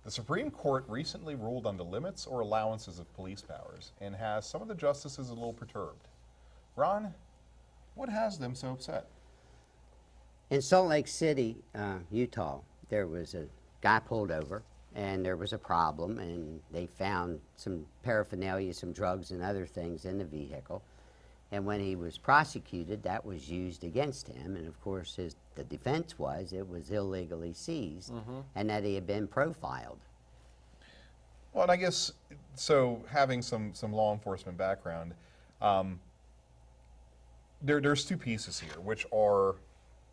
The Supreme Court recently ruled on the limits or allowances of police powers and has some of the justices a little perturbed. Ron, what has them so upset? In Salt Lake City, Utah, there was a guy pulled over and there was a problem, and they found some paraphernalia, some drugs and other things in the vehicle. And when he was prosecuted, that was used against him. And of course, the defense was it was illegally seized and that he had been profiled. Well, and I guess, so having some law enforcement background, there's two pieces here, which are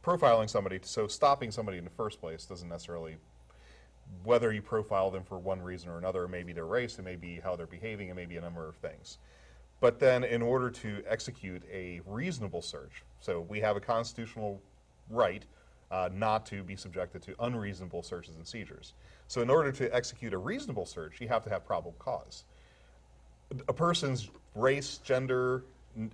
profiling somebody. So stopping somebody in the first place doesn't necessarily, whether you profile them for one reason or another, it may be their race, it may be how they're behaving, it may be a number of things. But then in order to execute a reasonable search, so we have a constitutional right not to be subjected to unreasonable searches and seizures. So in order to execute a reasonable search, you have to have probable cause. A person's race, gender,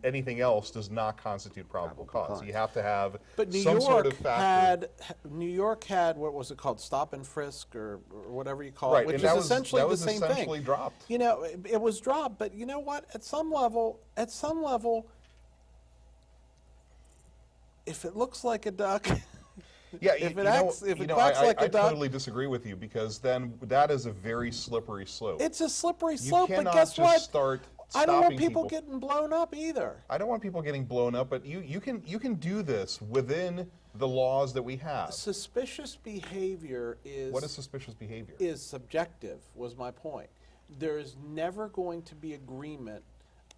anything else does not constitute probable cause. You have to have some sort of factor. New York had, what was it called, stop and frisk or whatever you call Right, it, which and is that was- essentially that was the same essentially thing. dropped. You know, it was dropped, but you know what? At some level, if it looks like a duck, Yeah, if you it know- acts, if you it know, quacks like a I duck, totally disagree with you, because then that is a very slippery slope. it's a slippery You slope. But cannot guess just what? start I don't want stopping people getting blown up either. I don't want people getting blown up, but you can do this within the laws that we have. Suspicious behavior is What is suspicious behavior? is subjective, was my point. There is never going to be agreement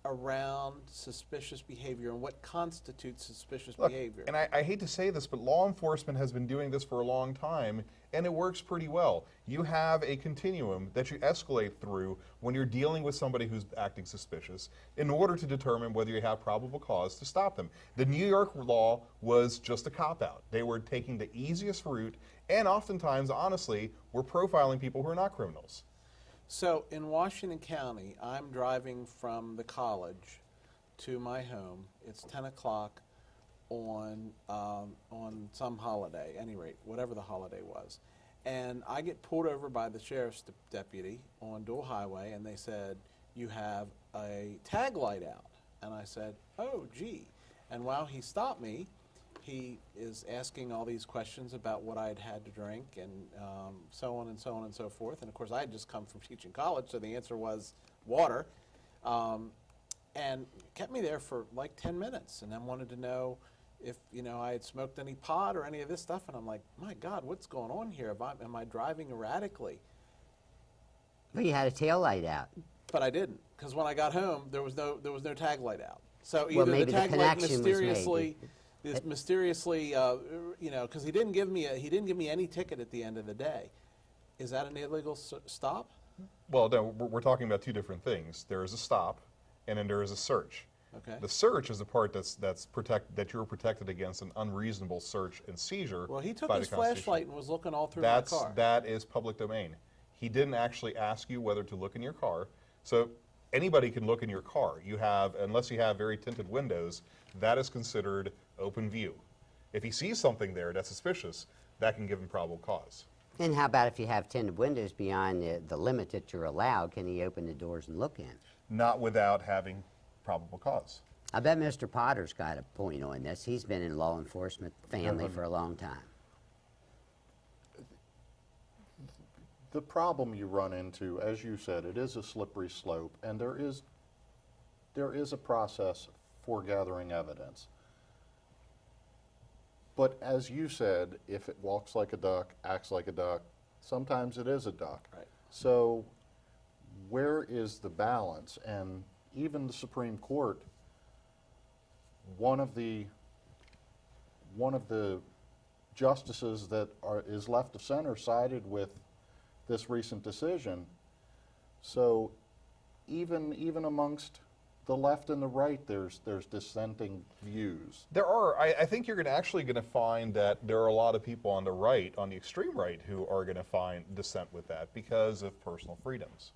around suspicious behavior and what constitutes suspicious Look, behavior. and I hate to say this, but law enforcement has been doing this for a long time, and it works pretty well. You have a continuum that you escalate through when you're dealing with somebody who's acting suspicious in order to determine whether you have probable cause to stop them. The New York law was just a cop-out. They were taking the easiest route, and oftentimes, honestly, were profiling people who are not criminals. So in Washington County, I'm driving from the college to my home. It's 10 o'clock on some holiday, any rate, whatever the holiday was. And I get pulled over by the sheriff's deputy on Dual Highway, and they said, "You have a tag light out." And I said, "Oh, gee." And while he stopped me, he is asking all these questions about what I had had to drink and so on and so on and so forth. And of course, I had just come from teaching college, so the answer was water. And kept me there for like 10 minutes, and then wanted to know if I had smoked any pot or any of this stuff. And I'm like, my God, what's going on here? Am I driving erratically? Well, you had a tail light out. But I didn't, because when I got home, there was no tag light out. So Well, either maybe the the tag light connection was mysteriously. made. Mysteriously, because he didn't give me any ticket at the end of the day. Is that an illegal stop? Well, no, we're talking about two different things. There is a stop, and then there is a search. Okay. The search is the part that you're protected against an unreasonable search and seizure. Well, he took by his the Constitution. flashlight and was looking all through my car. That is public domain. He didn't actually ask you whether to look in your car. So anybody can look in your car. You have, unless you have very tinted windows, that is considered open view. If he sees something there that's suspicious, that can give him probable cause. And how about if you have tinted windows beyond the limit that you're allowed, can he open the doors and look in? Not without having probable cause. I bet Mr. Potter's got a point on this. He's been in law enforcement family for a long time. The problem you run into, as you said, it is a slippery slope, and there is a process for gathering evidence. But as you said, if it walks like a duck, acts like a duck, sometimes it is a duck. Right. So where is the balance? And even the Supreme Court, one of the justices that is left of center sided with this recent decision. So even amongst the left and the right, there's dissenting views. There are. I think you're actually going to find that there are a lot of people on the right, on the extreme right, who are going to find dissent with that because of personal freedoms.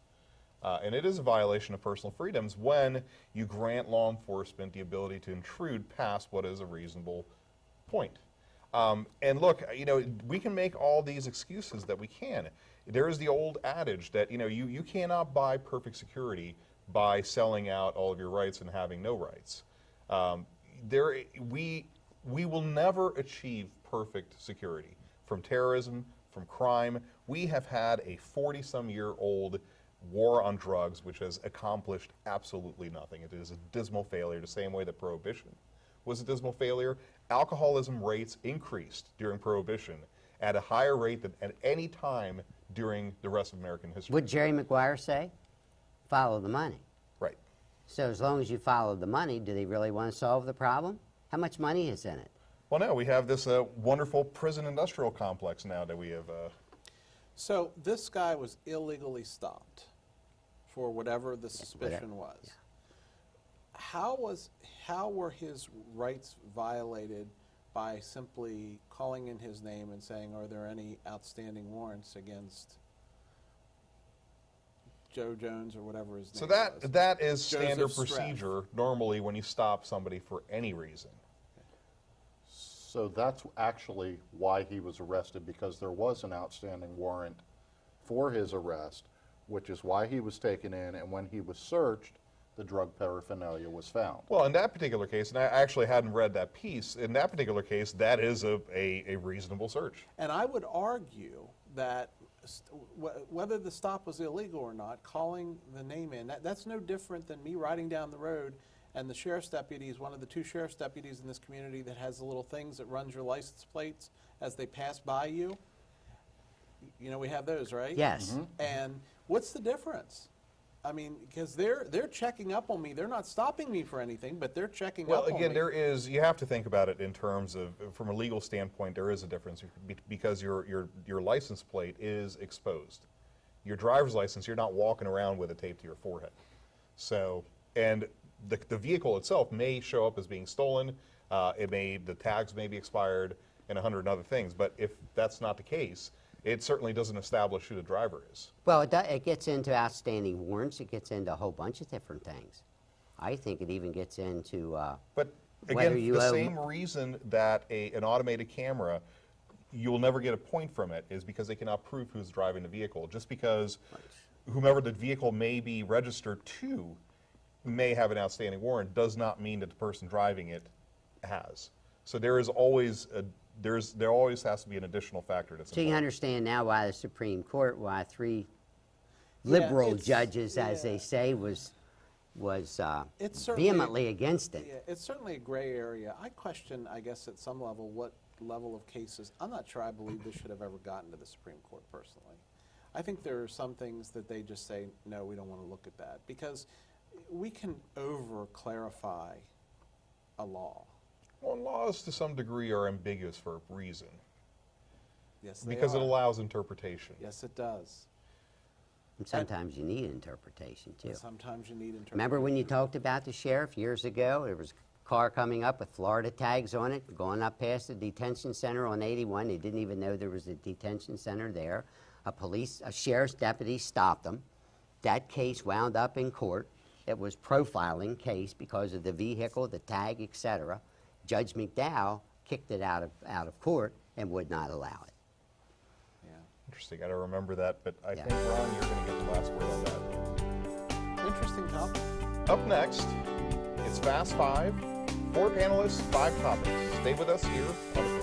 And it is a violation of personal freedoms when you grant law enforcement the ability to intrude past what is a reasonable point. And look, we can make all these excuses that we can. There is the old adage that, you cannot buy perfect security by selling out all of your rights and having no rights. We will never achieve perfect security from terrorism, from crime. We have had a 40-some-year-old war on drugs which has accomplished absolutely nothing. It is a dismal failure, the same way that Prohibition was a dismal failure. Alcoholism rates increased during Prohibition at a higher rate than at any time during the rest of American history. Would Jerry Maguire say? Follow the money. Right. So as long as you follow the money, do they really want to solve the problem? How much money is in it? Well, no, we have this wonderful prison industrial complex now that we have. So this guy was illegally stopped for whatever the suspicion was. Yeah. How were his rights violated by simply calling in his name and saying, are there any outstanding warrants against Joe Jones or whatever his So name was? that is standard Joseph Straff. procedure normally when you stop somebody for any reason. So that's actually why he was arrested, because there was an outstanding warrant for his arrest, which is why he was taken in, and when he was searched, the drug paraphernalia was found. Well, in that particular case, and I actually hadn't read that piece, in that particular case, that is a reasonable search. And I would argue that whether the stop was illegal or not, calling the name in, that's no different than me riding down the road and the sheriff's deputy is one of the two sheriff's deputies in this community that has the little things that runs your license plates as they pass by you. We have those, right? Yes. Mm-hmm. And what's the difference? I mean, because they're checking up on me. They're not stopping me for anything, but they're checking Well, up on again, me. you have to think about it in terms of, from a legal standpoint, there is a difference because your license plate is exposed. Your driver's license, you're not walking around with it taped to your forehead. So, and the vehicle itself may show up as being stolen, the tags may be expired, and 100 other things, but if that's not the case, it certainly doesn't establish who the driver is. Well, it gets into outstanding warrants. It gets into a whole bunch of different things. I think it even gets into But whether again, you the owe- same reason that an automated camera, you'll never get a point from it, is because they cannot prove who's driving the vehicle. Just because whomever the vehicle may be registered to may have an outstanding warrant does not mean that the person driving it has. So there always has to be an additional factor that's So you involved. understand now why the Supreme Court, why three liberal it's- judges, as yeah. they say, was It's certainly- vehemently against it. Yeah, it's certainly a gray area. I question, I guess, at some level, what level of cases. I'm not sure I believe this should have ever gotten to the Supreme Court, personally. I think there are some things that they just say, no, we don't want to look at that. Because we can over-clarify a law. Well, laws to some degree are ambiguous for a reason, Yes, they because it are. allows interpretation. Yes, it does. And sometimes you need interpretation, too. Sometimes you need interpretation. Remember when you talked about the sheriff years ago? There was a car coming up with Florida tags on it, going up past the detention center on 81. They didn't even know there was a detention center there. A sheriff's deputy stopped them. That case wound up in court. It was profiling case because of the vehicle, the tag, etc. Judge McDowell kicked it out of court and would not allow it. Yeah. Interesting. I don't remember that, but I Yeah. think, Ron, you're going to get the last word on that. Interesting topic. Up next, it's Fast Five. 4 panelists, 5 topics. Stay with us here on the